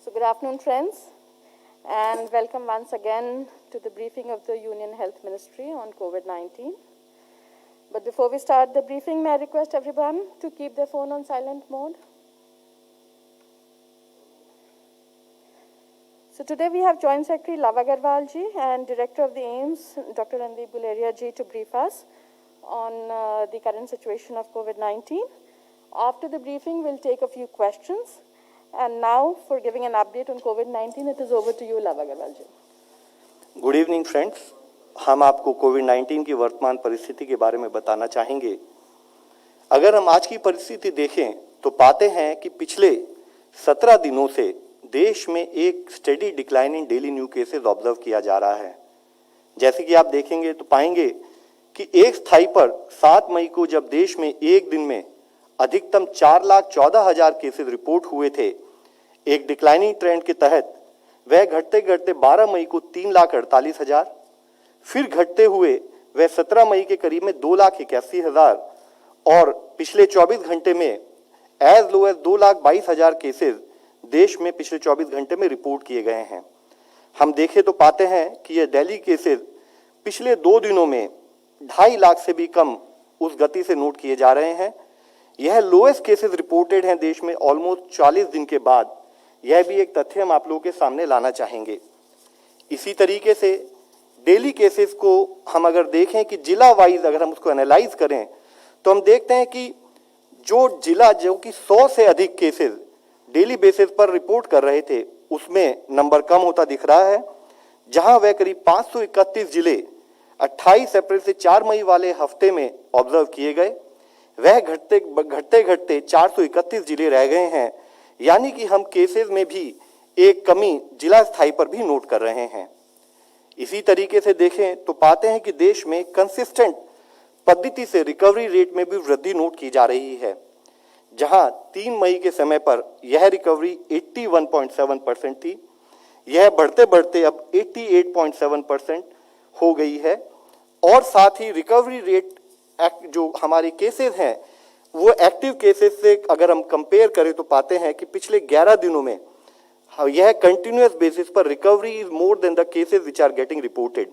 So good afternoon, friends, and welcome once again to the briefing of the Union Health Ministry on COVID-19. But before we start the briefing, may I request everyone to keep their phone on silent mode? So today we have Joint Secretary Love Agarwal ji and Director of the AIIMS, Dr. Randeep Guleria ji, to brief us on the current situation of COVID-19. After the briefing, we'll take a few questions. And now, for giving an update on COVID-19, it is over to you, Love Agarwal ji. Good evening friends, हम आपको कोविड-19 की वर्तमान परिस्थिति के बारे में बताना चाहेंगे। अगर हम आज की परिस्थिति देखें तो पाते हैं कि पिछले 17 दिनों से देश में एक steady decline in daily new cases observe किया जा रहा है। जैसे कि आप देखेंगे तो पाएंगे कि एक स्थाई पर 7 मई को जब देश में एक दिन में अधिकतम 4,14,000 केसेस रिपोर्ट हुए थे, एक डिक्लाइनिंग ट्रेंड के तहत वह घटते घटते 12 मई को 3,48,000, फिर घटते हुए वह 17 मई के करीब में 2,81,000 और पिछले 24 घंटे में एज लो एज 2,22,000 केसेस देश में पिछले 24 घंटे में रिपोर्ट किए गए हैं। हम देखें तो पाते हैं कि यह दिल्ली केसेस पिछले 2 दिनों में 2.5 लाख से भी कम उस गति से नोट किए जा रहे हैं। यह लोएस्ट केसेस रिपोर्टेड हैं देश में ऑलमोस्ट 40 दिन के बाद। यह भी एक तथ्य हम आप लोगों के सामने लाना चाहेंगे। इसी तरीके से डेली केसेस को हम अगर देखें कि जिला वाइज अगर हम उसको एनालाइज करें तो हम देखते हैं कि जो जिला जो कि 100 से अधिक केसेस डेली बेसिस पर रिपोर्ट कर रहे थे उसमें नंबर कम होता दिख रहा है, जहां वह करीब 531 जिले 28 अप्रैल से 4 मई वाले हफ्ते में ऑब्जर्व किए गए, वह घटते घटते 431 जिले रह गए हैं। यानी कि हम केसेस में भी एक कमी जिला स्थाई पर भी नोट कर रहे हैं। इसी तरीके से देखें तो पाते हैं कि देश में कंसिस्टेंट पद्धति से रिकवरी रेट में भी वृद्धि नोट की जा रही है, जहां 3 मई के समय पर यह रिकवरी 81.7% थी, यह बढ़ते बढ़ते अब 88.7% हो गई है। और साथ ही रिकवरी रेट जो हमारे केसेस हैं वो एक्टिव केसेस से अगर हम कंपेयर करें तो पाते हैं कि पिछले 11 दिनों में यह कंटिन्यूअस बेसिस पर recovery is more than the cases which are getting reported.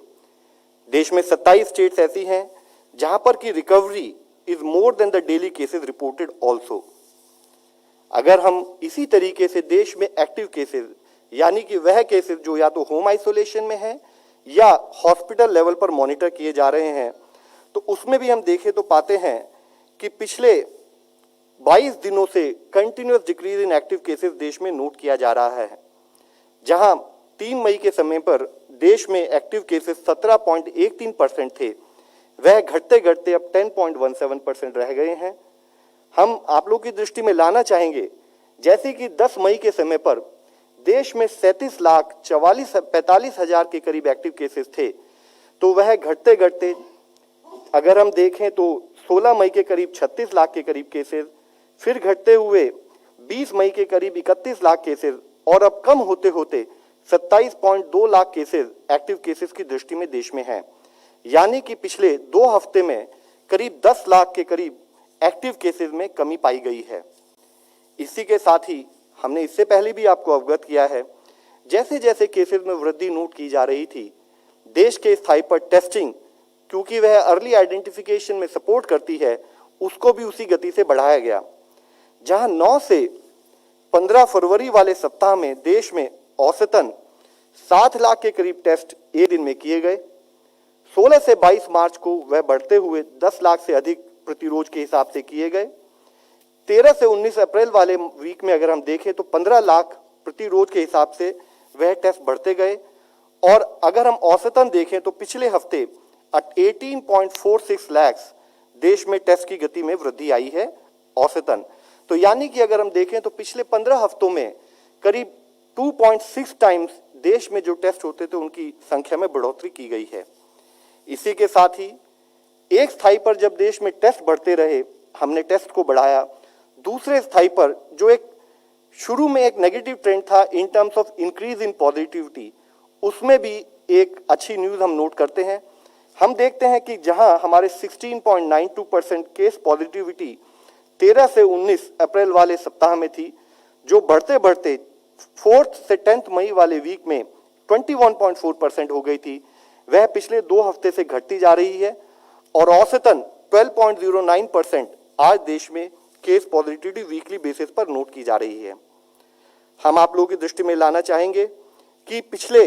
देश में 27 स्टेट्स ऐसी हैं जहां पर की recovery is more than the daily cases reported also. अगर हम इसी तरीके से देश में एक्टिव केसेस यानी कि वह केसेस जो या तो होम आइसोलेशन में है या हॉस्पिटल लेवल पर मॉनिटर किए जा रहे हैं, तो उसमें भी हम देखें तो पाते हैं कि पिछले 22 दिनों से continuous decrease in active cases देश में नोट किया जा रहा है, जहां 3 मई के समय पर देश में एक्टिव केसेस 17.13% थे, वह घटते घटते अब 10.17% रह गए हैं। हम आप लोगों की दृष्टि में लाना चाहेंगे जैसे कि 10 मई के समय पर देश में 37,45,000 के करीब एक्टिव केसेस थे, तो वह घटते घटते अगर हम देखें तो 16 मई के करीब 36 लाख के करीब केसेस, फिर घटते हुए 20 मई के करीब 31 लाख केसेस और अब कम होते होते 27.2 लाख केसेस एक्टिव केसेस की दृष्टि में देश में हैं। यानी कि पिछले 2 हफ्ते में करीब 10 लाख के करीब एक्टिव केसेस में कमी पाई गई है। इसी के साथ ही हमने इससे पहले भी आपको अवगत किया है, जैसे जैसे केसेस में वृद्धि नोट की जा रही थी, देश के स्थाई पर टेस्टिंग क्योंकि वह अर्ली आइडेंटिफिकेशन में सपोर्ट करती है, उसको भी उसी गति से बढ़ाया गया। जहां 9 से 15 फरवरी वाले सप्ताह में देश में औसतन 7 लाख के करीब टेस्ट एक दिन में किए गए। 16 से 22 मार्च को वह बढ़ते हुए 10 लाख से अधिक प्रतिरोज के हिसाब से किए गए। 13 से 19 अप्रैल वाले वीक में अगर हम देखें तो 15 लाख प्रतिरोज के हिसाब से वह टेस्ट बढ़ते गए। और अगर हम औसतन देखें तो पिछले हफ्ते 18.46 लाख देश में टेस्ट की गति में वृद्धि आई है औसतन। तो यानी कि अगर हम देखें तो पिछले 15 हफ्तों में करीब 2.6 टाइम्स देश में जो टेस्ट होते थे उनकी संख्या में बढ़ोतरी की गई है। इसी के साथ ही एक स्थाई पर जब देश में टेस्ट बढ़ते रहे, हमने टेस्ट को बढ़ाया। दूसरे स्थाई पर जो एक शुरू में एक नेगेटिव ट्रेंड था इन terms of increase in positivity, उसमें भी एक अच्छी न्यूज हम नोट करते हैं। हम देखते हैं कि जहां हमारे 16.92% केस पॉजिटिविटी 13 से 19 अप्रैल वाले सप्ताह में थी, जो बढ़ते बढ़ते 4 से 10 मई वाले वीक में 21.4% हो गई थी, वह पिछले 2 हफ्ते से घटती जा रही है और औसतन 12.09% आज देश में केस पॉजिटिविटी वीकली बेसिस पर नोट की जा रही है। हम आप लोगों की दृष्टि में लाना चाहेंगे कि पिछले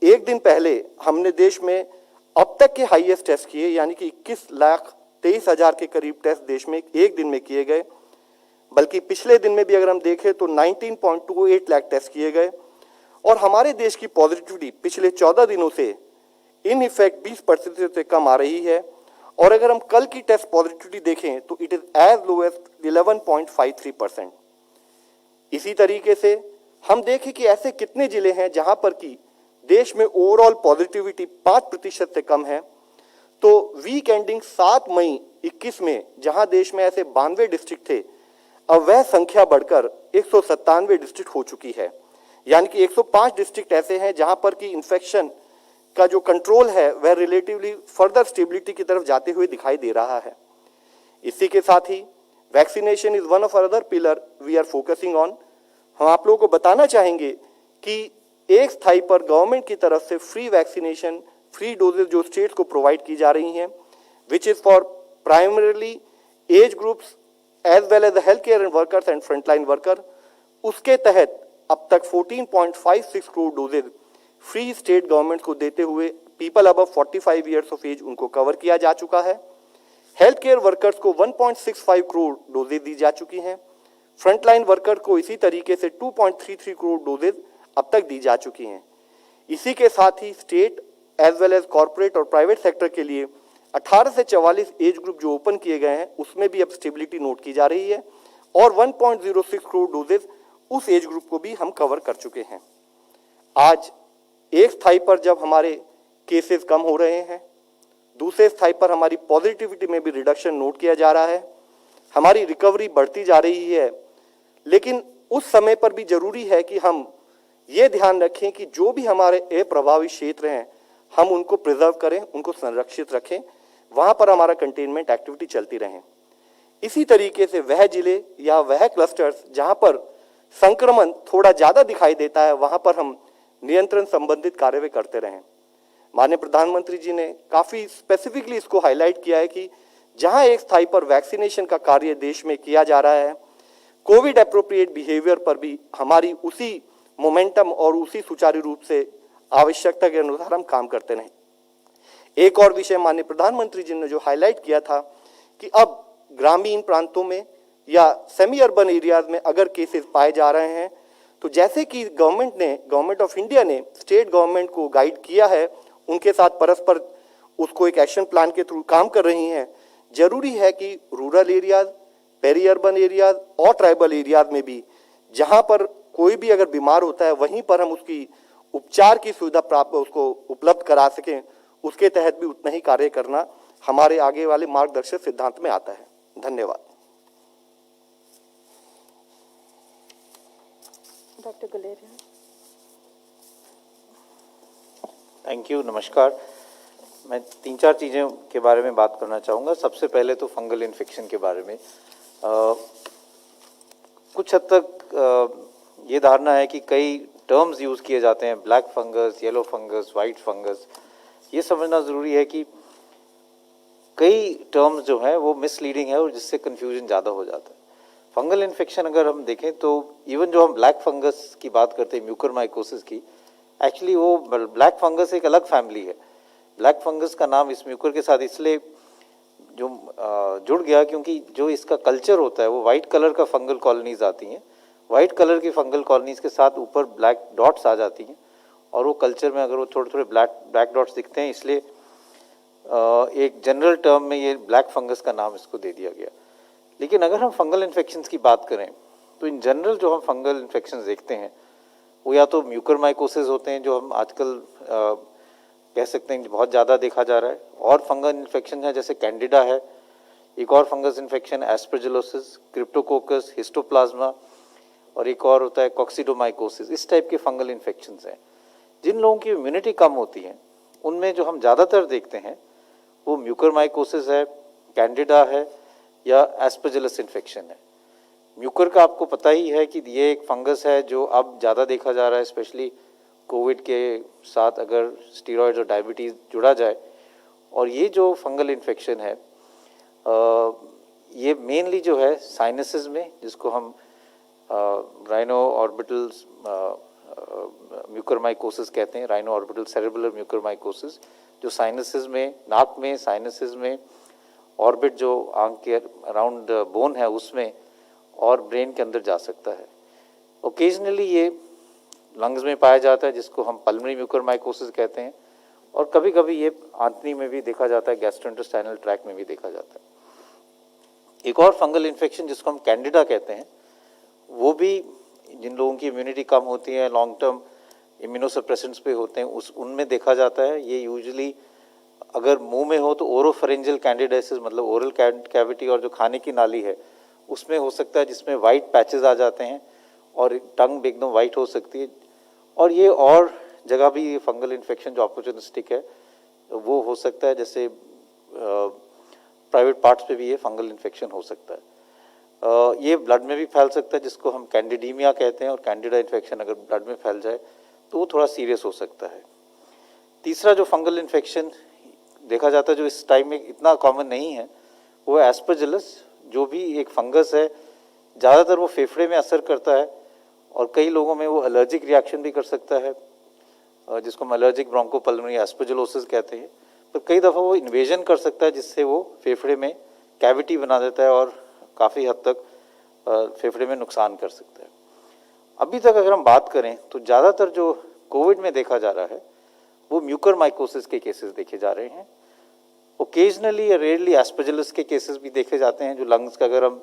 एक दिन पहले हमने देश में अब तक के हाईएस्ट टेस्ट किए, यानी कि 21,23,000 के करीब टेस्ट देश में एक दिन में किए गए, बल्कि पिछले दिन में भी अगर हम देखें तो 19.28 लाख टेस्ट किए गए और हमारे देश की पॉजिटिविटी पिछले 14 दिनों से इन इफेक्ट 20% से कम आ रही है और अगर हम कल की टेस्ट पॉजिटिविटी देखें तो it is as low as 11.53%। इसी तरीके से हम देखें कि ऐसे कितने जिले हैं जहां पर कि देश में ओवरऑल पॉजिटिविटी 5% से कम है, तो वीक एंडिंग 7 मई 21 में जहां देश में ऐसे 92 डिस्ट्रिक्ट थे, अब वह संख्या बढ़कर 197 डिस्ट्रिक्ट हो चुकी है, यानी कि 105 डिस्ट्रिक्ट ऐसे हैं जहां पर कि इन्फेक्शन का जो कंट्रोल है वह रिलेटिवली फर्दर स्टेबिलिटी की तरफ जाते हुए दिखाई दे रहा है। इसी के साथ ही vaccination is one of other pillar we are focusing on. हम आप लोगों को बताना चाहेंगे कि एक स्थाई पर गवर्नमेंट की तरफ से फ्री वैक्सीनेशन, फ्री डोजेज जो स्टेट्स को प्रोवाइड की जा रही हैं, which is for primarily age groups as well as the health care workers and frontline worker, उसके तहत अब तक 14.56 crore doses free state government को देते हुए people above 45 years of age उनको कवर किया जा चुका है। हेल्थ केयर वर्कर्स को 1.65 करोड़ डोजेज दी जा चुकी हैं। फ्रंटलाइन वर्कर को इसी तरीके से 2.33 करोड़ डोजेज अब तक दी जा चुकी हैं। इसी के साथ ही state as well as corporate और प्राइवेट सेक्टर के लिए 18 से 44 एज ग्रुप जो ओपन किए गए हैं उसमें भी अब स्टेबिलिटी नोट की जा रही है और 1.06 करोड़ डोजेज उस एज ग्रुप को भी हम कवर कर चुके हैं। आज एक स्थाई पर जब हमारे केसेस कम हो रहे हैं, दूसरे स्थाई पर हमारी पॉजिटिविटी में भी रिडक्शन नोट किया जा रहा है, हमारी रिकवरी बढ़ती जा रही है, लेकिन उस समय पर भी जरूरी है कि हम ये ध्यान रखें कि जो भी हमारे अप्रभावित क्षेत्र हैं हम उनको प्रिजर्व करें, उनको संरक्षित रखें, वहां पर हमारा कंटेनमेंट एक्टिविटी चलती रहे। इसी तरीके से वह जिले या वह क्लस्टर्स जहां पर संक्रमण थोड़ा ज्यादा दिखाई देता है वहां पर हम नियंत्रण संबंधित कार्य करते रहें। माननीय प्रधानमंत्री जी ने काफी स्पेसिफिकली इसको हाईलाइट किया है कि जहां एक स्थाई पर वैक्सीनेशन का कार्य देश में किया जा रहा है, कोविड एप्रोप्रिएट बिहेवियर पर भी हमारी उसी मोमेंटम और उसी सुचारू रूप से आवश्यकता के अनुसार हम काम करते रहें। एक और विषय माननीय प्रधानमंत्री जी ने जो हाईलाइट किया था कि अब ग्रामीण प्रांतों में या सेमी अर्बन एरियाज में अगर केसेस पाए जा रहे हैं तो जैसे कि गवर्नमेंट ऑफ इंडिया ने स्टेट गवर्नमेंट को गाइड किया है, उनके साथ परस्पर उसको एक एक्शन प्लान के थ्रू काम कर रही हैं, जरूरी है कि rural areas, peri urban areas और ट्राइबल एरियाज में भी जहां पर कोई भी अगर बीमार होता है वहीं पर हम उसकी उपचार की सुविधा प्राप्त उसको उपलब्ध करा सकें, उसके तहत भी उतना ही कार्य करना हमारे आगे वाले मार्गदर्शक सिद्धांत में आता है। धन्यवाद। डॉक्टर गुलेरिया। थैंक यू, नमस्कार। मैं 3-4 चीज़ों के बारे में बात करना चाहूँगा। सबसे पहले तो फंगल इन्फेक्शन के बारे में कुछ हद तक ये धारणा है कि कई टर्म्स यूज़ किए जाते हैं, black fungus, yellow fungus, white fungus. ये समझना ज़रूरी है कि कई टर्म्स जो हैं वो मिसलीडिंग है और जिससे कन्फ्यूजन ज़्यादा हो जाता है। फंगल इन्फेक्शन अगर हम देखें तो इवन जो हम ब्लैक फंगस की बात करते हैं, म्यूकरमाइकोसिस की, एक्चुअली वो ब्लैक फंगस एक अलग फैमिली है। ब्लैक फंगस का नाम इस म्यूकर के साथ इसलिए जो जुड़ गया क्योंकि जो इसका कल्चर होता है वो वाइट कलर का फंगल कॉलोनीज आती हैं, वाइट कलर की फंगल कॉलोनीज के साथ ऊपर ब्लैक डॉट्स आ जाती हैं और वो कल्चर में अगर वो थोड़े थोड़े ब्लैक डॉट्स दिखते हैं, इसलिए एक जनरल टर्म में ये ब्लैक फंगस का नाम इसको दे दिया गया। लेकिन अगर हम फंगल इन्फेक्शंस की बात करें तो इन जनरल जो हम फंगल इन्फेक्शंस देखते हैं वो या तो म्यूकरमाइकोसिस होते हैं, जो हम आजकल कह सकते हैं बहुत ज़्यादा देखा जा रहा है, और फंगल इन्फेक्शन है जैसे कैंडिडा है, एक और fungus infection aspergillosis, Cryptococcus, histoplasma, और एक और होता है कॉक्सिडोमाइकोसिस। इस टाइप के फंगल इन्फेक्शंस हैं। जिन लोगों की इम्यूनिटी कम होती है उनमें जो हम ज़्यादातर देखते हैं वो म्यूकरमाइकोसिस है, कैंडिडा है या एस्परजिलस इन्फेक्शन है। म्यूकर का आपको पता ही है कि ये एक फंगस है जो अब ज़्यादा देखा जा रहा है, स्पेशली कोविड के साथ अगर स्टीरॉयड्स और डायबिटीज़ जुड़ा जाए। और ये जो फंगल इन्फेक्शन है ये मेनली जो है साइनसेस में, जिसको हम राइनो ऑर्बिटल म्यूकरमाइकोसिस कहते हैं, राइनो ऑर्बिटल सेरेब्रल म्यूकरमाइकोसिस, जो साइनसेस में, नाक में, साइनसेस में, ऑर्बिट जो आंख के अराउंड बोन है उसमें और ब्रेन के अंदर जा सकता है। ओकेजनली ये लंग्स में पाया जाता है, जिसको हम पल्मोनरी म्यूकरमाइकोसिस कहते हैं, और कभी कभी ये आंतनी में भी देखा जाता है, गैस्ट्रोइंटेस्टाइनल ट्रैक्ट में भी देखा जाता है। एक और फंगल इन्फेक्शन जिसको हम कैंडिडा कहते हैं, वो भी जिन लोगों की इम्यूनिटी कम होती है, लॉन्ग टर्म इम्यूनोसप्रेसेंट्स पे होते हैं, उनमें देखा जाता है। ये यूजुअली अगर मुंह में हो तो ओरोफेरेंजियल कैंडिडाइसिस, मतलब ओरल कैविटी और जो खाने की नाली है उसमें हो सकता है, जिसमें वाइट पैचेस आ जाते हैं और टंग एकदम वाइट हो सकती है। और ये और जगह भी ये फंगल इन्फेक्शन जो अपॉर्चुनिस्टिक है वो हो सकता है, जैसे प्राइवेट पार्ट्स पे भी ये फंगल इन्फेक्शन हो सकता है। ये ब्लड में भी फैल सकता है, जिसको हम कैंडिडीमिया कहते हैं, और कैंडिडा इन्फेक्शन अगर ब्लड में फैल जाए तो वो थोड़ा सीरियस हो सकता है। तीसरा जो फंगल इन्फेक्शन देखा जाता है जो इस टाइम में इतना कॉमन नहीं है, वो है एस्परजिलस, जो भी एक फंगस है। ज़्यादातर वो फेफड़े में असर करता है और कई लोगों में वो एलर्जिक रिएक्शन भी कर सकता है, जिसको हम एलर्जिक ब्रोंकोपल्मोनरी एस्परजिलोसिस कहते हैं। पर कई दफ़ा वो इन्वेजन कर सकता है, जिससे वो फेफड़े में कैविटी बना देता है और काफ़ी हद तक फेफड़े में नुकसान कर सकता है। अभी तक अगर हम बात करें तो ज़्यादातर जो कोविड में देखा जा रहा है वो म्यूकरमाइकोसिस के केसेस देखे जा रहे हैं। ओकेजनली या रेयरली एस्परजिलस के केसेस भी देखे जाते हैं, जो लंग्स का अगर हम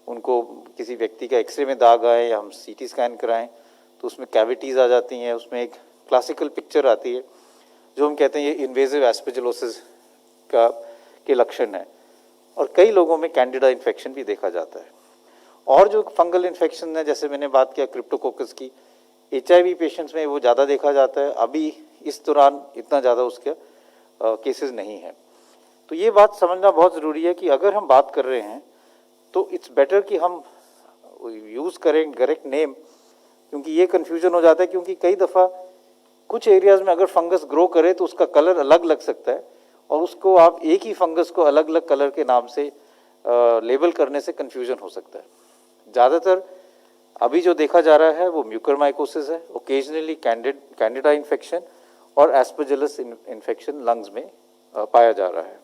उनको किसी व्यक्ति का एक्सरे में दाग आए या हम सीटी स्कैन कराएं तो उसमें कैविटीज़ आ जाती हैं, उसमें एक क्लासिकल पिक्चर आती है जो हम कहते हैं ये इन्वेजिव एस्परजिलोसिस के लक्षण है। और कई लोगों में कैंडिडा इन्फेक्शन भी देखा जाता है। और जो फंगल इन्फेक्शन है, जैसे मैंने बात किया क्रिप्टोकोकस की, HIV पेशेंट्स में वो ज़्यादा देखा जाता है। अभी इस दौरान इतना ज़्यादा उसके केसेस नहीं है। तो ये बात समझना बहुत ज़रूरी है कि अगर हम बात कर रहे हैं तो इट्स बेटर कि हम यूज़ करें करेक्ट नेम, क्योंकि ये कन्फ्यूजन हो जाता है। क्योंकि कई दफ़ा कुछ एरियाज़ में अगर फंगस ग्रो करे तो उसका कलर अलग लग सकता है, और उसको आप एक ही फंगस को अलग अलग कलर के नाम से लेबल करने से कन्फ्यूजन हो सकता है। ज़्यादातर अभी जो देखा जा रहा है वो म्यूकरमाइकोसिस है, ओकेजनली कैंडिडा इन्फेक्शन और एस्परजिलस इन्फेक्शन लंग्स में पाया जा रहा है।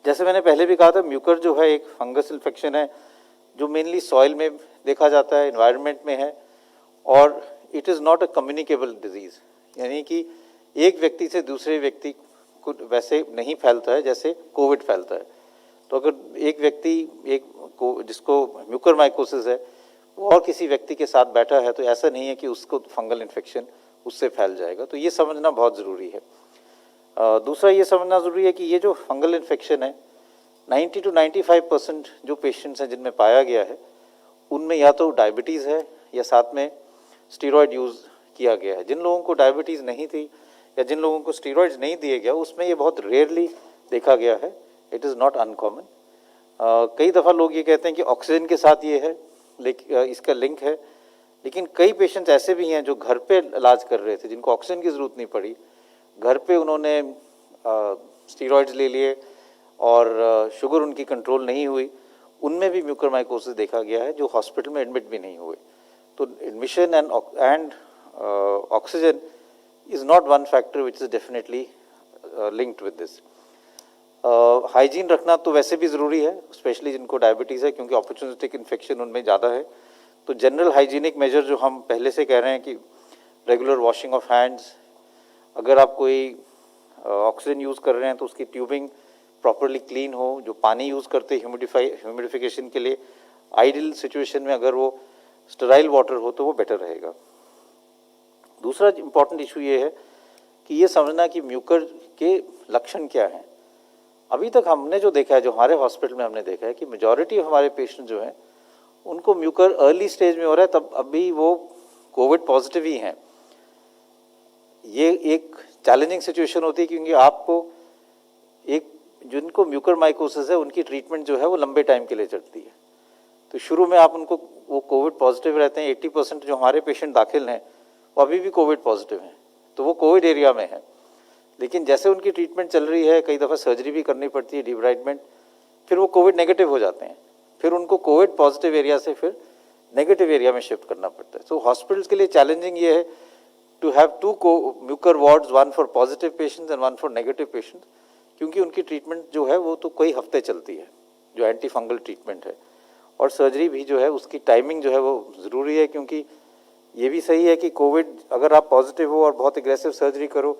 जैसे मैंने पहले भी कहा था, म्यूकर जो है एक फंगस इन्फेक्शन है जो मेनली सॉइल में देखा जाता है, एनवायरनमेंट में है, और it is not a communicable disease, यानी कि एक व्यक्ति से दूसरे व्यक्ति को वैसे नहीं फैलता है जैसे कोविड फैलता है। तो अगर एक व्यक्ति जिसको म्यूकरमाइकोसिस है वो और किसी व्यक्ति के साथ बैठा है तो ऐसा नहीं है कि उसको फंगल इन्फेक्शन उससे फैल जाएगा। तो ये समझना बहुत ज़रूरी है। दूसरा ये समझना ज़रूरी है कि ये जो फंगल इन्फेक्शन है 90 to 95% जो पेशेंट्स हैं जिनमें पाया गया है उनमें या तो डायबिटीज़ है या साथ में स्टीरॉयड यूज़ किया गया है। जिन लोगों को डायबिटीज़ नहीं थी या जिन लोगों को स्टीरॉयड्स नहीं दिए गया उसमें ये बहुत रेयरली देखा गया है, इट इज़ नॉट अनकॉमन। कई दफ़ा लोग ये कहते हैं कि ऑक्सीजन के साथ ये है, लेकिन इसका लिंक है, लेकिन कई पेशेंट्स ऐसे भी हैं जो घर पे इलाज कर रहे थे जिनको ऑक्सीजन की ज़रूरत नहीं पड़ी, घर पे उन्होंने स्टीरॉयड्स ले लिए और शुगर उनकी कंट्रोल नहीं हुई, उनमें भी म्यूकरमाइकोसिस देखा गया है जो हॉस्पिटल में एडमिट भी नहीं हुए। तो admission and oxygen is not one factor which is definitely linked with this. Hygiene रखना तो वैसे भी ज़रूरी है, स्पेशली जिनको डायबिटीज़ है, क्योंकि अपॉर्चुनिस्टिक इन्फेक्शन उनमें ज़्यादा है। तो जनरल हाइजीनिक मेजर जो हम पहले से कह रहे हैं कि रेगुलर वॉशिंग ऑफ हैंड्स, अगर आप कोई ऑक्सीजन यूज़ कर रहे हैं तो उसकी ट्यूबिंग प्रॉपरली क्लीन हो, जो पानी यूज़ करते हैं ह्यूमिडिफिकेशन के लिए आइडियल सिचुएशन में अगर वो स्टेराइल वाटर हो तो वो बेटर रहेगा। दूसरा इम्पॉर्टेंट इशू ये है कि ये समझना कि म्यूकर के लक्षण क्या हैं। अभी तक हमने जो देखा है, जो हमारे हॉस्पिटल में हमने देखा है कि मेजॉरिटी हमारे पेशेंट जो हैं उनको म्यूकर अर्ली स्टेज में हो रहा है, तब अभी वो कोविड पॉजिटिव ही हैं। ये एक चैलेंजिंग सिचुएशन होती है क्योंकि आपको एक जिनको म्यूकरमाइकोसिस है उनकी ट्रीटमेंट जो है वो लंबे टाइम के लिए चलती है। तो शुरू में आप उनको, वो कोविड पॉजिटिव रहते हैं, 80% जो हमारे पेशेंट दाखिल हैं वो अभी भी कोविड पॉजिटिव हैं, तो वो कोविड एरिया में है। लेकिन जैसे उनकी ट्रीटमेंट चल रही है, कई दफ़ा सर्जरी भी करनी पड़ती है, डिब्राइडमेंट, फिर वो कोविड नेगेटिव हो जाते हैं, फिर उनको कोविड पॉजिटिव एरिया से फिर नेगेटिव एरिया में शिफ्ट करना पड़ता है। तो हॉस्पिटल्स के लिए चैलेंजिंग ये है to have 2 mucor wards, 1 for positive patients and 1 for negative patients, क्योंकि उनकी ट्रीटमेंट जो है वो तो कई हफ्ते चलती है, जो एंटी फंगल ट्रीटमेंट है, और सर्जरी भी जो है उसकी टाइमिंग जो है वो ज़रूरी है, क्योंकि ये भी सही है कि कोविड अगर आप पॉजिटिव हो और बहुत एग्रेसिव सर्जरी करो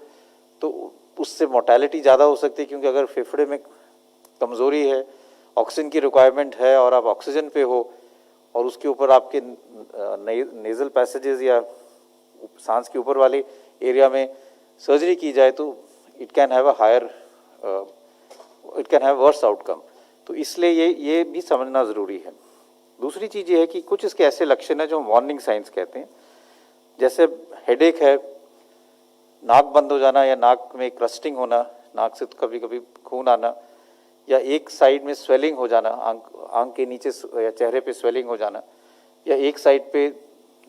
तो उससे मोर्टेलिटी ज़्यादा हो सकती है, क्योंकि अगर फेफड़े में कमज़ोरी है, ऑक्सीजन की रिक्वायरमेंट है और आप ऑक्सीजन पे हो और उसके ऊपर आपके नेज़ल पैसेजेस या सांस के ऊपर वाले एरिया में सर्जरी की जाए तो it can have worse outcome. तो इसलिए ये भी समझना ज़रूरी है। दूसरी चीज़ ये है कि कुछ इसके ऐसे लक्षण हैं जो वार्निंग साइंस कहते हैं, जैसे हेडेक है, नाक बंद हो जाना या नाक में क्रस्टिंग होना, नाक से कभी कभी खून आना, या एक साइड में स्वेलिंग हो जाना, आंख के नीचे या चेहरे पे स्वेलिंग हो जाना, या एक साइड पे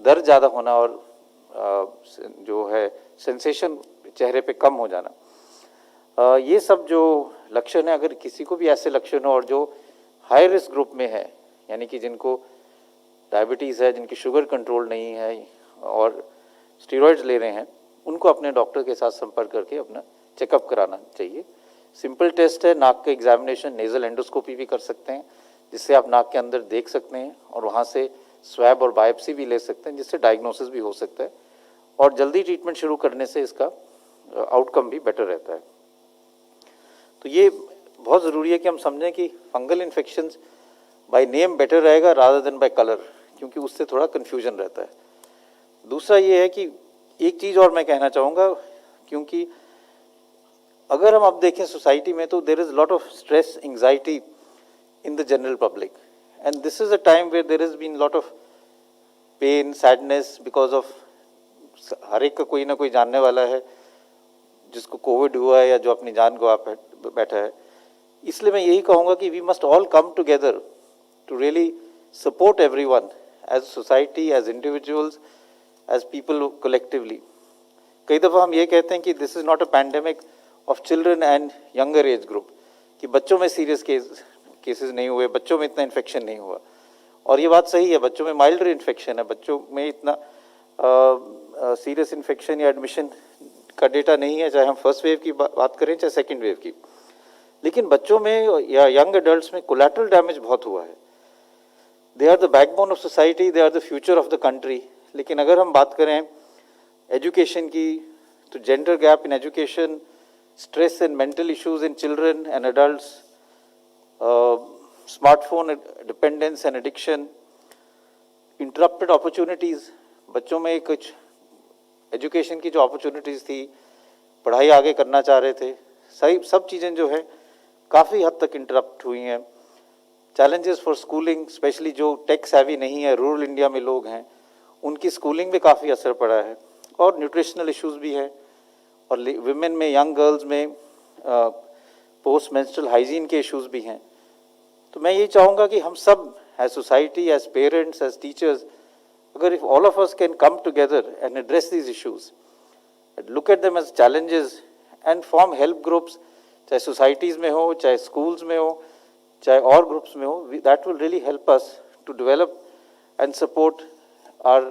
दर्द ज़्यादा होना और जो है सेंसेशन चेहरे पे कम हो जाना, ये सब जो लक्षण है, अगर किसी को भी ऐसे लक्षण हो और जो हाई रिस्क ग्रुप में है, यानी कि जिनको डायबिटीज़ है, जिनकी शुगर कंट्रोल नहीं है और स्टेरॉइड्स ले रहे हैं, उनको अपने डॉक्टर के साथ संपर्क करके अपना चेकअप कराना चाहिए। सिंपल टेस्ट है, नाक का एग्जामिनेशन, नेज़ल एंडोस्कोपी भी कर सकते हैं, जिससे आप नाक के अंदर देख सकते हैं और वहाँ से स्वैब और बायोप्सी भी ले सकते हैं, जिससे डायग्नोसिस भी हो सकता है और जल्दी ट्रीटमेंट शुरू करने से इसका आउटकम भी बेटर रहता है। तो ये बहुत ज़रूरी है कि हम समझें कि fungal infections by name better रहेगा रादर देन बाय कलर, क्योंकि उससे थोड़ा कन्फ्यूजन रहता है। दूसरा ये है कि एक चीज़ और मैं कहना चाहूँगा, क्योंकि अगर हम अब देखें सोसाइटी में तो there is lot of stress, anxiety in the general public, and this is a time where there is been lot of pain, sadness because of, हर एक का कोई ना कोई जानने वाला है जिसको कोविड हुआ है या जो अपनी जान गवा बैठा है। इसलिए मैं यही कहूँगा कि we must all come together to really support everyone as society, as individuals, as people collectively. कई दफ़ा हम ये कहते हैं कि this is not a pandemic of children and younger age group, कि बच्चों में सीरियस केसेस नहीं हुए, बच्चों में इतना इन्फेक्शन नहीं हुआ, और ये बात सही है, बच्चों में माइल्डर इन्फेक्शन है, बच्चों में इतना सीरियस इन्फेक्शन या एडमिशन का डेटा नहीं है, चाहे हम फर्स्ट वेव की बात करें चाहे सेकेंड वेव की। लेकिन बच्चों में या यंग एडल्ट्स में कोलैटरल डैमेज बहुत हुआ है। They are the backbone of society, they are the future of the country. लेकिन अगर हम बात करें एजुकेशन की, तो gender gap in education, stress and mental issues in children and adults, smartphone dependence and addiction, interrupted opportunities, बच्चों में कुछ एजुकेशन की जो अपॉर्चुनिटीज़ थी, पढ़ाई आगे करना चाह रहे थे, सही सब चीज़ें जो है काफ़ी हद तक इंटरप्ट हुई हैं। चैलेंजेस फॉर स्कूलिंग, स्पेशली जो टेक सेवी नहीं है, रूरल इंडिया में लोग हैं, उनकी स्कूलिंग में काफ़ी असर पड़ा है, और न्यूट्रिशनल इश्यूज भी हैं, और विमेन में, यंग गर्ल्स में पोस्ट मेंस्ट्रुअल हाइजीन के इश्यूज भी हैं। तो मैं ये चाहूँगा कि हम सब as society, as parents, as teachers, अगर if all of us can come together and address these issues, and look at them as challenges and form help groups, चाहे societies में हो, चाहे schools में हो, चाहे और groups में हो, that will really help us to develop and support our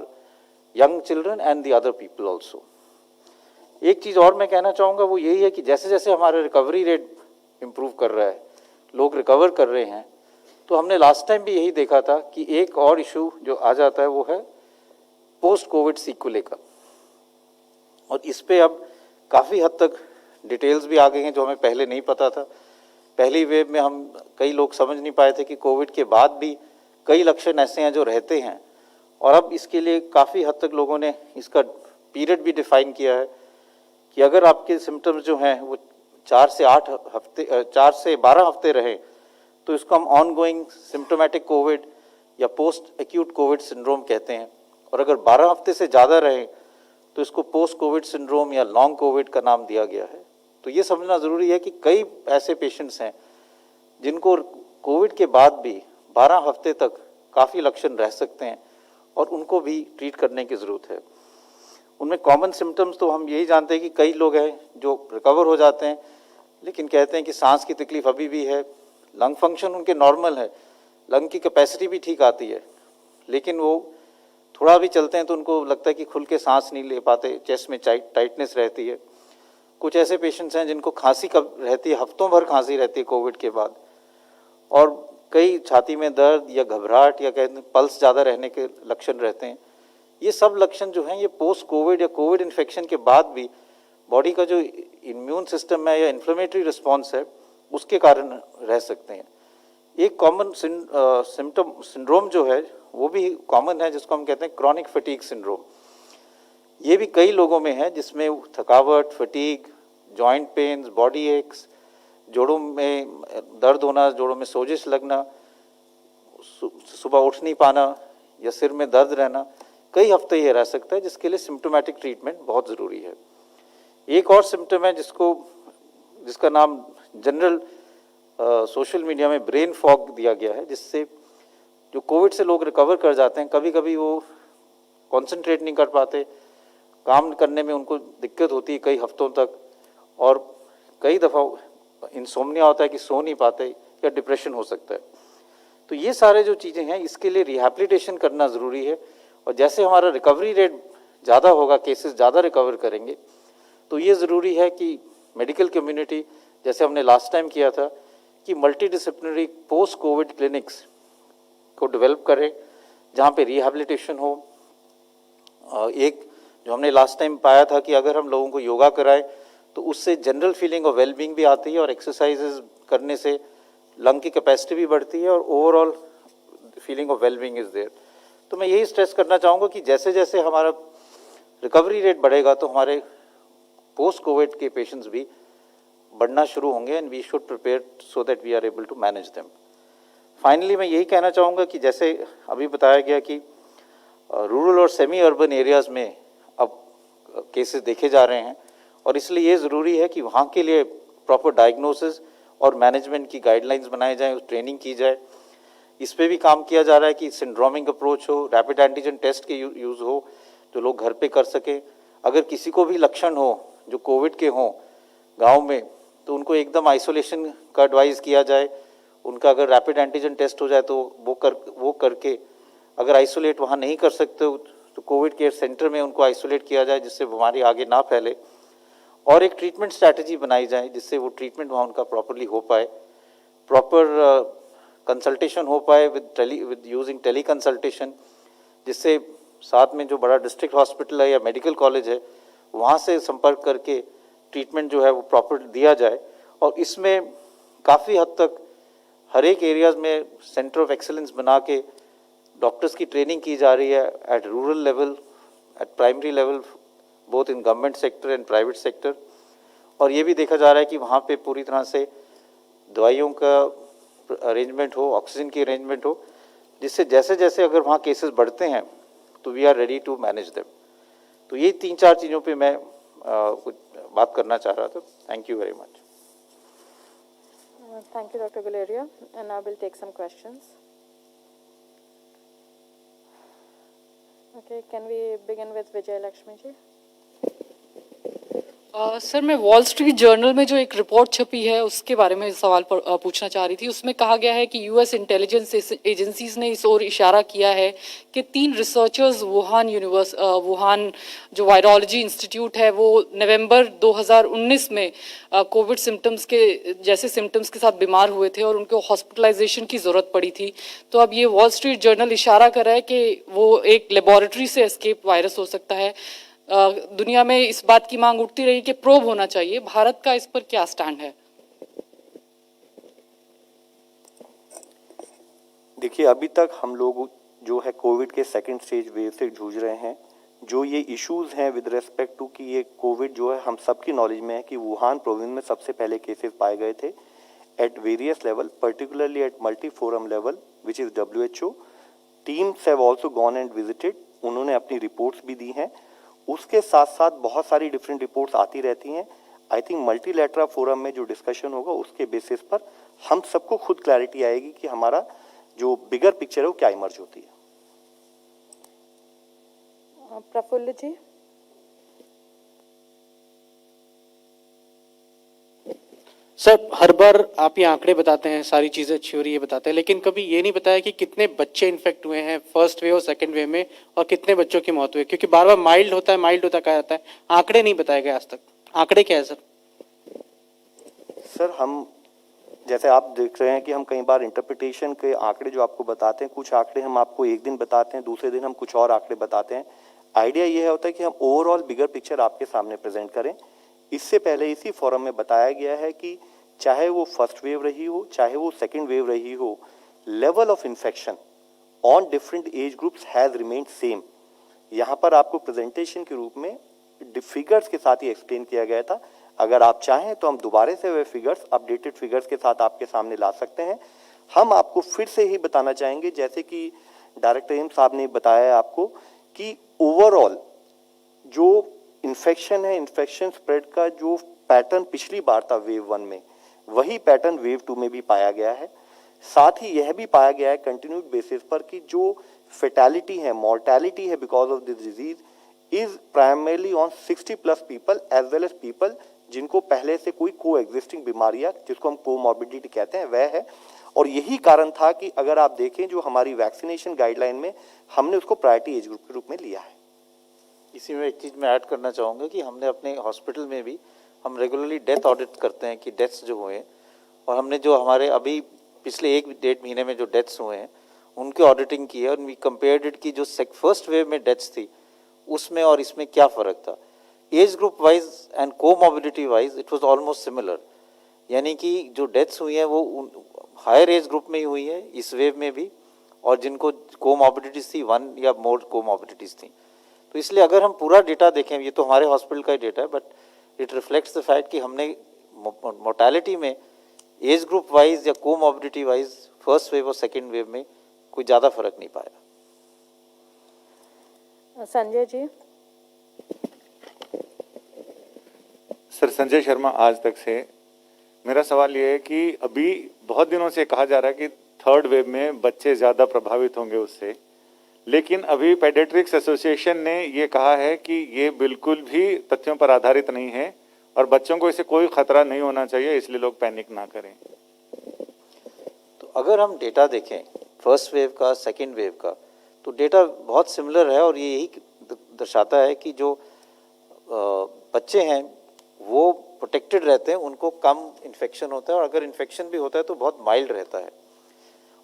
young children and the other people also. एक चीज़ और मैं कहना चाहूँगा वो यही है कि जैसे जैसे हमारा रिकवरी रेट इम्प्रूव कर रहा है, लोग रिकवर कर रहे हैं, तो हमने लास्ट टाइम भी यही देखा था कि एक और इशू जो आ जाता है वो है पोस्ट कोविड सीक्वले का, और इस पे अब काफ़ी हद तक डिटेल्स भी आ गई हैं जो हमें पहले नहीं पता था। पहली वेव में हम कई लोग समझ नहीं पाए थे कि कोविड के बाद भी कई लक्षण ऐसे हैं जो रहते हैं, और अब इसके लिए काफ़ी हद तक लोगों ने इसका पीरियड भी डिफाइन किया है कि अगर आपके सिम्टम्स जो हैं वो 4 से 12 हफ्ते रहें तो इसको हम ऑनगोइंग सिम्टोमेटिक कोविड या पोस्ट एक्यूट कोविड सिंड्रोम कहते हैं, और अगर 12 हफ्ते से ज़्यादा रहें तो इसको पोस्ट कोविड सिंड्रोम या लॉन्ग कोविड का नाम दिया गया है। तो ये समझना ज़रूरी है कि कई ऐसे पेशेंट्स हैं जिनको कोविड के बाद भी 12 हफ्ते तक काफ़ी लक्षण रह सकते हैं और उनको भी ट्रीट करने की ज़रूरत है। उनमें कॉमन सिम्टम्स तो हम यही जानते हैं कि कई लोग हैं जो रिकवर हो जाते हैं लेकिन कहते हैं कि सांस की तकलीफ अभी भी है, लंग फंक्शन उनके नॉर्मल है, लंग की कैपेसिटी भी ठीक आती है, लेकिन वो थोड़ा भी चलते हैं तो उनको लगता है कि खुल के सांस नहीं ले पाते, चेस्ट में टाइटनेस रहती है। कुछ ऐसे पेशेंट्स हैं जिनको खांसी कब रहती है, हफ्तों भर खांसी रहती है कोविड के बाद, और कई छाती में दर्द या घबराहट या कहते हैं पल्स ज़्यादा रहने के लक्षण रहते हैं। ये सब लक्षण जो हैं ये पोस्ट कोविड या कोविड इन्फेक्शन के बाद भी बॉडी का जो इम्यून सिस्टम है या इन्फ्लेमेटरी रिस्पॉन्स है उसके कारण रह सकते हैं। एक कॉमन सिंड्रोम जो है वो भी कॉमन है जिसको हम कहते हैं क्रॉनिक फटीग सिंड्रोम। ये भी कई लोगों में है जिसमें थकावट, fatigue, joint pains, body aches, जोड़ों में दर्द होना, जोड़ों में सोजिश लगना, सुबह उठ नहीं पाना या सिर में दर्द रहना, कई हफ्ते ये रह सकता है, जिसके लिए सिम्टोमेटिक ट्रीटमेंट बहुत ज़रूरी है। एक और सिम्टम है जिसका नाम जनरल सोशल मीडिया में ब्रेन फॉग दिया गया है, जिससे जो कोविड से लोग रिकवर कर जाते हैं कभी कभी वो कंसंट्रेट नहीं कर पाते, काम करने में उनको दिक्कत होती है कई हफ्तों तक, और कई दफ़ा इंसोम्निया होता है कि सो नहीं पाते या डिप्रेशन हो सकता है। तो ये सारे जो चीज़ें हैं इसके लिए रिहैबिलिटेशन करना ज़रूरी है, और जैसे हमारा रिकवरी रेट ज़्यादा होगा, केसेस ज़्यादा रिकवर करेंगे, तो ये ज़रूरी है कि मेडिकल कम्युनिटी, जैसे हमने लास्ट टाइम किया था, कि मल्टीडिसिप्लिनरी पोस्ट कोविड क्लिनिक्स को डेवलप करें जहाँ पे रिहैबिलिटेशन हो। एक जो हमने लास्ट टाइम पाया था कि अगर हम लोगों को योगा कराएं तो उससे जनरल फीलिंग ऑफ वेलबींग भी आती है, और एक्सरसाइजेज करने से लंग की कैपेसिटी भी बढ़ती है और overall feeling of wellbeing is there. तो मैं यही स्ट्रेस करना चाहूँगा कि जैसे जैसे हमारा रिकवरी रेट बढ़ेगा तो हमारे पोस्ट कोविड के पेशेंट्स भी बढ़ना शुरू होंगे, and we should prepare so that we are able to manage them. Finally मैं यही कहना चाहूँगा कि जैसे अभी बताया गया कि रूरल और सेमी अर्बन एरियाज़ में अब केसेस देखे जा रहे हैं, और इसलिए ये ज़रूरी है कि वहाँ के लिए प्रॉपर डायग्नोसिस और मैनेजमेंट की गाइडलाइंस बनाए जाएँ, ट्रेनिंग की जाए। इस पे भी काम किया जा रहा है कि सिंड्रोमिक अप्रोच हो, रैपिड एंटीजन टेस्ट के यूज़ हो जो लोग घर पे कर सकें। अगर किसी को भी लक्षण हो जो कोविड के हों गांव में, तो उनको एकदम आइसोलेशन का एडवाइस किया जाए। उनका अगर रैपिड एंटीजन टेस्ट हो जाए तो वो करके, अगर आइसोलेट वहाँ नहीं कर सकते तो कोविड केयर सेंटर में उनको आइसोलेट किया जाए, जिससे बीमारी आगे ना फैले, और एक ट्रीटमेंट स्ट्रैटेजी बनाई जाए जिससे वो ट्रीटमेंट वहाँ उनका प्रॉपरली हो पाए, प्रॉपर कंसल्टेशन हो पाए विद यूजिंग टेली कंसल्टेशन, जिससे साथ में जो बड़ा डिस्ट्रिक्ट हॉस्पिटल है या मेडिकल कॉलेज है वहाँ से संपर्क करके ट्रीटमेंट जो है वो प्रॉपर दिया जाए। और इसमें काफ़ी हद तक हर एक एरियाज़ में सेंटर ऑफ एक्सीलेंस बना के डॉक्टर्स की ट्रेनिंग की जा रही है at rural level, at primary level, both in government sector and private sector. और ये भी देखा जा रहा है कि वहाँ पे पूरी तरह से दवाइयों का अरेंजमेंट हो, ऑक्सीजन की अरेंजमेंट हो, जिससे जैसे जैसे अगर वहाँ केसेस बढ़ते हैं तो we are ready to manage them. तो ये 3-4 चीज़ों पे मैं कुछ बात करना चाह रहा था। Thank you very much. Thank you, Dr. Guleria. And now we'll take some questions. Okay, can we begin with Vijay Lakshmi ji? Sir मैं वॉल स्ट्रीट जर्नल में जो एक रिपोर्ट छपी है उसके बारे में सवाल पूछना चाह रही थी। उसमें कहा गया है कि यूएस इंटेलिजेंस एजेंसीज ने इस ओर इशारा किया है कि 3 रिसर्चर्स वुहान जो वायरोलॉजी इंस्टीट्यूट है वो नवंबर 2019 में कोविड सिम्टम्स के साथ बीमार हुए थे और उनको हॉस्पिटलाइजेशन की ज़रूरत पड़ी थी। तो अब ये वॉल स्ट्रीट जर्नल इशारा कर रहा है कि वो एक लेबोरेटरी से एस्केप वायरस हो सकता है। दुनिया में इस बात की मांग उठती रही कि प्रोब होना चाहिए। भारत का इस पर क्या स्टैंड है? देखिए, अभी तक हम लोग जो है कोविड के सेकंड स्टेज वेव से जूझ रहे हैं। जो ये इश्यूज हैं विद रेस्पेक्ट टू कि ये कोविड जो है हम सबकी नॉलेज में है कि वुहान प्रोविंस में सबसे पहले केसेस पाए गए थे at various level, particularly at multi forum level which is WHO। Teams have also gone and visited, उन्होंने अपनी रिपोर्ट्स भी दी हैं। उसके साथ साथ बहुत सारी डिफरेंट रिपोर्ट्स आती रहती हैं। आई थिंक मल्टीलैटरल फोरम में जो डिस्कशन होगा उसके बेसिस पर हम सबको खुद क्लैरिटी आएगी कि हमारा जो बिगर पिक्चर है वो क्या इमर्ज होती है। प्रफुल्ल जी। सर, हर बार आप ये आंकड़े बताते हैं, सारी चीजें अच्छी हो रही है बताते हैं, लेकिन कभी ये नहीं बताया कि कितने बच्चे इन्फेक्ट हुए हैं फर्स्ट वेव और सेकंड वेव में, और कितने बच्चों की मौत हुई है, क्योंकि बार बार माइल्ड होता कहा जाता है, आंकड़े नहीं बताए गए आज तक। आंकड़े क्या है सर? सर, हम जैसे आप देख रहे हैं कि हम कई बार इंटरप्रिटेशन के आंकड़े जो आपको बताते हैं, कुछ आंकड़े हम आपको एक दिन बताते हैं, दूसरे दिन हम कुछ और आंकड़े बताते हैं। आइडिया ये होता है कि हम ओवरऑल बिगर पिक्चर आपके सामने प्रेजेंट करें। इससे पहले इसी फोरम में बताया गया है कि चाहे वो फर्स्ट वेव रही हो, चाहे वो सेकेंड वेव रही हो, level of infection on different age groups has remained same. यहाँ पर आपको प्रेजेंटेशन के रूप में फिगर्स के साथ ही एक्सप्लेन किया गया था। अगर आप चाहें तो हम दोबारा से वे फिगर्स अपडेटेड फिगर्स के साथ आपके सामने ला सकते हैं। हम आपको फिर से ही बताना चाहेंगे, जैसे कि डायरेक्टर एम्स साहब ने बताया आपको, कि ओवरऑल जो इन्फेक्शन है, इन्फेक्शन स्प्रेड का जो पैटर्न पिछली बार था वेव 1 में, वही पैटर्न वेव 2 में भी पाया गया है। साथ ही यह भी पाया गया है कंटिन्यूड बेसिस पर कि जो फेटालिटी है, मॉर्टेलिटी है because of this disease is primarily on 60+ people as well as people जिनको पहले से कोई को एग्जिस्टिंग बीमारियां, जिसको हम कोमॉर्बिडिटी कहते हैं, वह है। और यही कारण था कि अगर आप देखें जो हमारी वैक्सीनेशन गाइडलाइन में हमने उसको प्रायोरिटी एज ग्रुप के रूप में लिया है। इसी में एक चीज़ मैं ऐड करना चाहूँगा कि हमने अपने हॉस्पिटल में भी हम रेगुलरली डेथ ऑडिट करते हैं कि डेथ्स जो हुए हैं, और हमने जो हमारे अभी पिछले 1-1.5 महीने में जो डेथ्स हुए हैं उनकी ऑडिटिंग की है, और वी कंपेयर्ड इट की जो फर्स्ट वेव में डेथ्स थी उसमें और इसमें क्या फ़र्क था। Age group wise and comorbidity wise it was almost similar, यानी कि जो डेथ्स हुई हैं वो हायर एज ग्रुप में ही हुई है इस वेव में भी, और जिनको कोमॉर्बिडिटीज थी 1 या मोर कोमॉर्बिडिटीज थी। तो इसलिए अगर हम पूरा डेटा देखें, ये तो हमारे हॉस्पिटल का ही डेटा है, but it reflects the fact कि हमने मोर्टेलिटी में एज ग्रुप वाइज या कोमॉर्बिडिटी वाइज फर्स्ट वेव और सेकेंड वेव में कोई ज़्यादा फर्क नहीं पाया। संजय जी। सर, संजय शर्मा आज तक से। मेरा सवाल ये है कि अभी बहुत दिनों से कहा जा रहा है कि थर्ड वेव में बच्चे ज़्यादा प्रभावित होंगे उससे, लेकिन अभी पेडियाट्रिक्स एसोसिएशन ने ये कहा है कि ये बिल्कुल भी तथ्यों पर आधारित नहीं है और बच्चों को इससे कोई खतरा नहीं होना चाहिए, इसलिए लोग पैनिक ना करें। तो अगर हम डेटा देखें फर्स्ट वेव का, सेकेंड वेव का, तो डेटा बहुत सिमिलर है, और ये यही दर्शाता है कि जो बच्चे हैं वो प्रोटेक्टेड रहते हैं, उनको कम इन्फेक्शन होता है, और अगर इन्फेक्शन भी होता है तो बहुत माइल्ड रहता है।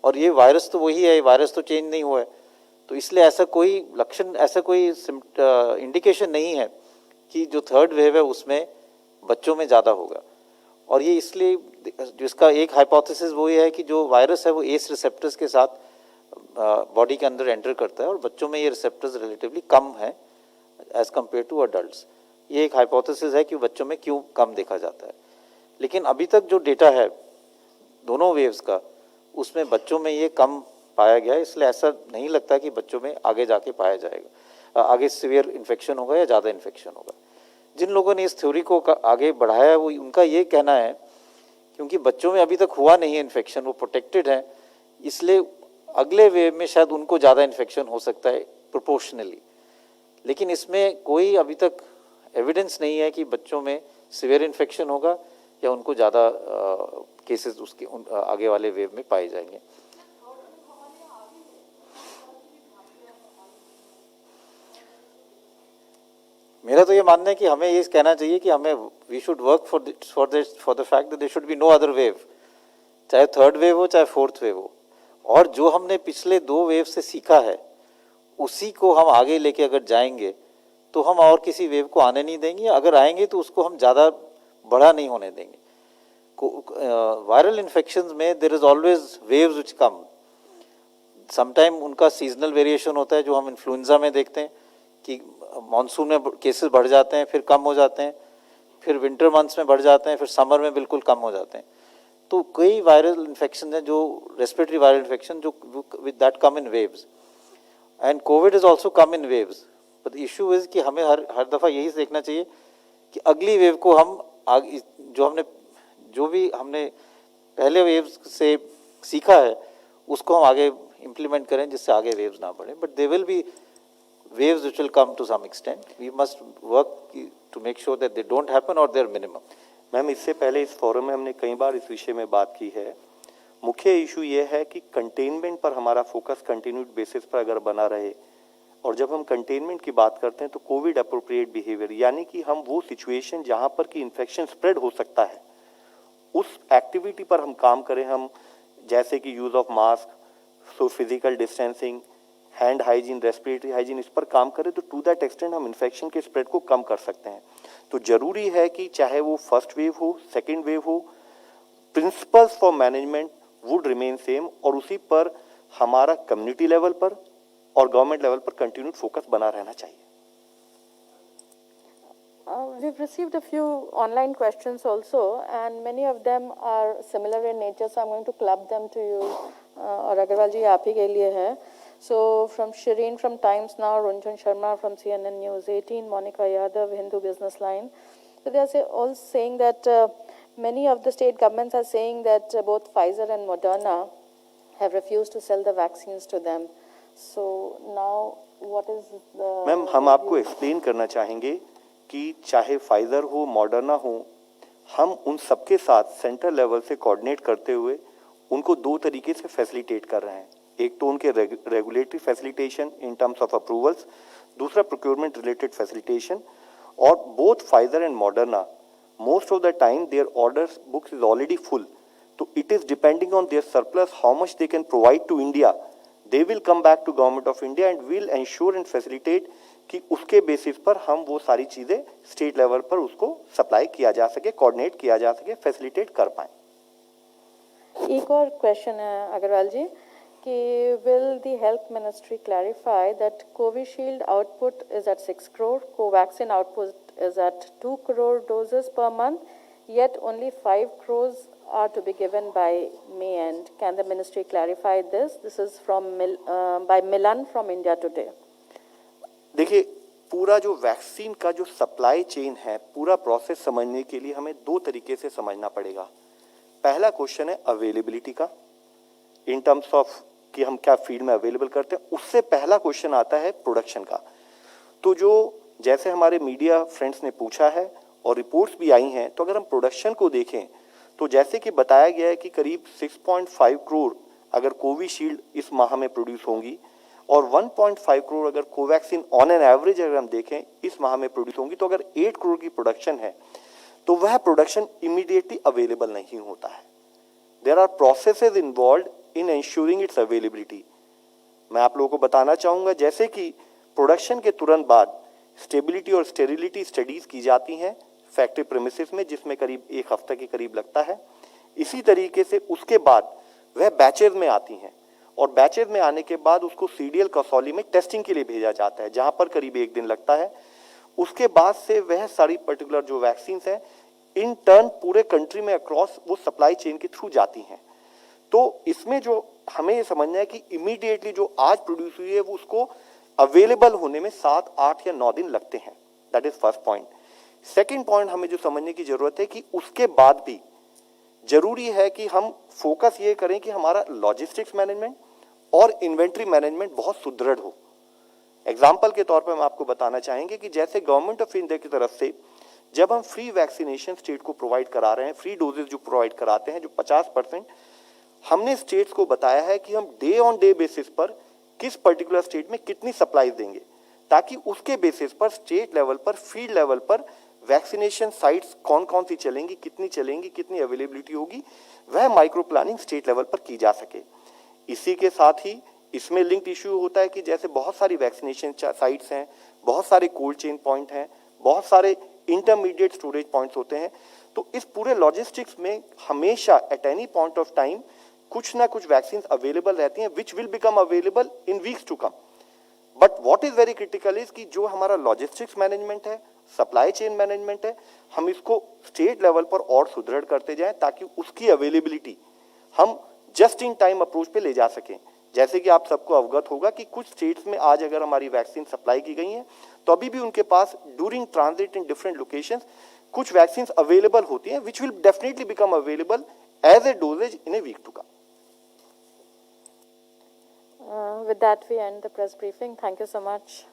और ये वायरस तो वही है, वायरस तो चेंज नहीं हुआ है, तो इसलिए ऐसा कोई लक्षण, ऐसा कोई इंडिकेशन नहीं है कि जो थर्ड वेव है उसमें बच्चों में ज़्यादा होगा। और ये इसलिए, जिसका एक हाइपोथेसिस वो ये है कि जो वायरस है वो एस रिसेप्टर्स के साथ बॉडी के अंदर एंटर करता है, और बच्चों में ये रिसेप्टर्स रिलेटिवली कम है एज कम्पेयर टू अडल्ट्स। ये एक हाइपोथेसिस है कि बच्चों में क्यों कम देखा जाता है। लेकिन अभी तक जो डेटा है दोनों वेव्स का, उसमें बच्चों में ये कम पाया गया है, इसलिए ऐसा नहीं लगता कि बच्चों में आगे जाके पाया जाएगा, आगे सीवियर इन्फेक्शन होगा या ज़्यादा इन्फेक्शन होगा। जिन लोगों ने इस थ्योरी को आगे बढ़ाया है वो, उनका ये कहना है क्योंकि बच्चों में अभी तक हुआ नहीं है इन्फेक्शन, वो प्रोटेक्टेड हैं, इसलिए अगले वेव में शायद उनको ज़्यादा इन्फेक्शन हो सकता है प्रोपोर्शनली। लेकिन इसमें कोई अभी तक एविडेंस नहीं है कि बच्चों में सीवियर इन्फेक्शन होगा या उनको ज़्यादा केसेस उसके आगे वाले वेव में पाए जाएंगे। मेरा तो ये मानना है कि हमें ये कहना चाहिए कि हमें we should work for the fact that there should be no other wave, चाहे थर्ड वेव हो चाहे फोर्थ वेव हो, और जो हमने पिछले 2 वेव से सीखा है उसी को हम आगे लेके अगर जाएंगे तो हम और किसी वेव को आने नहीं देंगे, अगर आएंगे तो उसको हम ज़्यादा बड़ा नहीं होने देंगे। वायरल इन्फेक्शंस में there is always waves which come, sometime उनका सीजनल वेरिएशन होता है, जो हम इन्फ्लुएंजा में देखते हैं कि मानसून में केसेस बढ़ जाते हैं, फिर कम हो जाते हैं, फिर विंटर मंथ्स में बढ़ जाते हैं, फिर समर में बिल्कुल कम हो जाते हैं। तो कई वायरल इन्फेक्शन हैं जो रेस्पिरेटरी वायरल इन्फेक्शन जो with that come in waves, and Covid is also come in waves. But issue is कि हमें हर दफ़ा यही देखना चाहिए कि अगली वेव को हम जो भी हमने पहले वेव से सीखा है उसको हम आगे इम्प्लीमेंट करें जिससे आगे वेव्स ना बढ़े. But they will be waves which will come to some extent. We must work to make sure that they don't happen or they're minimum. Ma'am, इससे पहले इस फोरम में हमने कई बार इस विषय में बात की है. मुख्य इशू ये है कि कंटेनमेंट पर हमारा फोकस कंटिन्यूड बेसिस पर अगर बना रहे, और जब हम कंटेनमेंट की बात करते हैं तो कोविड अप्रोप्रिएट बिहेवियर, यानी कि हम वो सिचुएशन जहां पर कि इन्फेक्शन स्प्रेड हो सकता है उस एक्टिविटी पर हम काम करें. हम जैसे कि use of mask, so physical distancing, hand hygiene, respiratory hygiene, इस पर काम करें तो टू दैट एक्सटेंट हम इन्फेक्शन के स्प्रेड को कम कर सकते हैं. तो जरूरी है कि चाहे वो फर्स्ट वेव हो, सेकेंड वेव हो, principles for management would remain same, और उसी पर हमारा कम्युनिटी लेवल पर और गवर्नमेंट लेवल पर कंटिन्यूड फोकस बना रहना चाहिए. We've received a few online questions also, and many of them are similar in nature, so I'm going to club them to you. और अग्रवाल जी आप ही के लिए है. So from Shireen from Times Now, Runjhun Sharma from CNN News 18, Monica Yadav, Hindu Business Line. So they are all saying that many of the state governments are saying that both Pfizer and Moderna have refused to sell the vaccines to them. So now what is the... ma'am, हम आपको explain करना चाहेंगे कि चाहे Pfizer हो, Moderna हो, हम उन सबके साथ सेंटर लेवल से कोऑर्डिनेट करते हुए उनको दो तरीके से फैसिलिटेट कर रहे हैं. एक तो उनके regulatory facilitation in terms of approvals, दूसरा प्रोक्योरमेंट रिलेटेड फैसिलिटेशन. और both Pfizer and Moderna most of the time their orders books is already full. तो it is depending on their surplus how much they can provide to India. They will come back to government of India and will ensure and facilitate कि उसके basis पर हम वो सारी चीजें state level पर उसको सप्लाई किया जा सके, कोऑर्डिनेट किया जा सके, फैसिलिटेट कर पाए. एक और क्वेश्चन है अग्रवाल जी कि will the health ministry clarify that Covishield output is at 6 crore, Covaxin output is at 2 crore doses per month, yet only 5 crores are to be given by May end. Can the ministry clarify this? This is from by Milan from India Today. देखिए, पूरा जो vaccine का जो supply chain है, पूरा process समझने के लिए हमें दो तरीके से समझना पड़ेगा. पहला क्वेश्चन है अवेलेबिलिटी का, इन टर्म्स ऑफ कि हम क्या फील्ड में अवेलेबल करते हैं. उससे पहला क्वेश्चन आता है प्रोडक्शन का. तो जो जैसे हमारे मीडिया फ्रेंड्स ने पूछा है और रिपोर्ट्स भी आई हैं, तो अगर हम प्रोडक्शन को देखें तो जैसे कि बताया गया है कि करीब 6.5 करोड़ अगर कोविशील्ड इस माह में प्रोड्यूस होंगी और 1.5 करोड़ अगर कोवैक्सीन ऑन एन एवरेज अगर हम देखें इस माह में प्रोड्यूस होंगी, तो अगर 8 करोड़ की प्रोडक्शन है तो वह प्रोडक्शन इमीडिएटली अवेलेबल नहीं होता है. There are processes involve in ensuring its availability. मैं आप लोगों को बताना चाहूँगा जैसे कि प्रोडक्शन के तुरंत बाद स्टेबिलिटी और स्टेरिलिटी स्टडीज़ की जाती हैं फैक्ट्री प्रेमिसेस में, जिसमें करीब एक हफ्ते के करीब लगता है. इसी तरीके से उसके बाद वह बैचेज में आती हैं और बैचेज में आने के बाद उसको सीडीएल कसौली में टेस्टिंग के लिए भेजा जाता है, जहाँ पर करीब 1 दिन लगता है. उसके बाद से वह सारी पर्टिकुलर जो वैक्सीन हैं इन टर्न पूरे कंट्री में अक्रॉस वो सप्लाई चेन के थ्रू जाती हैं. तो इसमें जो हमें ये समझना है कि इमीडिएटली जो आज प्रोड्यूस हुई है वो उसको अवेलेबल होने में 7, 8 या 9 दिन लगते हैं. That is first point. Second point हमें जो समझने की जरूरत है कि उसके बाद भी जरूरी है कि हम फोकस ये करें कि हमारा लॉजिस्टिक्स मैनेजमेंट और इन्वेंट्री मैनेजमेंट बहुत सुदृढ़ हो. एग्जाम्पल के तौर पर हम आपको बताना चाहेंगे कि जैसे गवर्नमेंट ऑफ इंडिया की तरफ से जब हम फ्री वैक्सीनेशन स्टेट को प्रोवाइड करा रहे हैं, फ्री डोजेज जो प्रोवाइड कराते हैं जो 50%, हमने स्टेट्स को बताया है कि हम डे ऑन डे बेसिस पर किस पर्टिकुलर स्टेट में कितनी सप्लाई देंगे, ताकि उसके बेसिस पर स्टेट लेवल पर, फील्ड लेवल पर वैक्सीनेशन साइट्स कौन कौन सी चलेंगी, कितनी अवेलेबिलिटी होगी, वह माइक्रो प्लानिंग स्टेट लेवल पर की जा सके. इसी के साथ ही इसमें लिंक्ड इश्यू होता है कि जैसे बहुत सारी वैक्सीनेशन साइट्स हैं, बहुत सारे कोल्ड चेन पॉइंट हैं, बहुत सारे इंटरमीडिएट स्टोरेज पॉइंट्स होते हैं. तो इस पूरे लॉजिस्टिक्स में हमेशा at any point of time कुछ ना कुछ वैक्सीन अवेलेबल रहती हैं which will become available in weeks to come. But what is very critical is कि जो हमारा लॉजिस्टिक्स मैनेजमेंट है, सप्लाई चेन मैनेजमेंट है, हम इसको स्टेट लेवल पर और सुदृढ़ करते जाएं ताकि उसकी अवेलेबिलिटी हम जस्ट इन टाइम अप्रोच पे ले जा सकें. जैसे कि आप सबको अवगत होगा कि कुछ स्टेट्स में आज अगर हमारी वैक्सीन सप्लाई की गई हैं तो अभी भी उनके पास during transit in different locations कुछ वैक्सीन अवेलेबल होती हैं which will definitely become available as a doses in a week to come. With that, we end the press briefing. Thank you so much.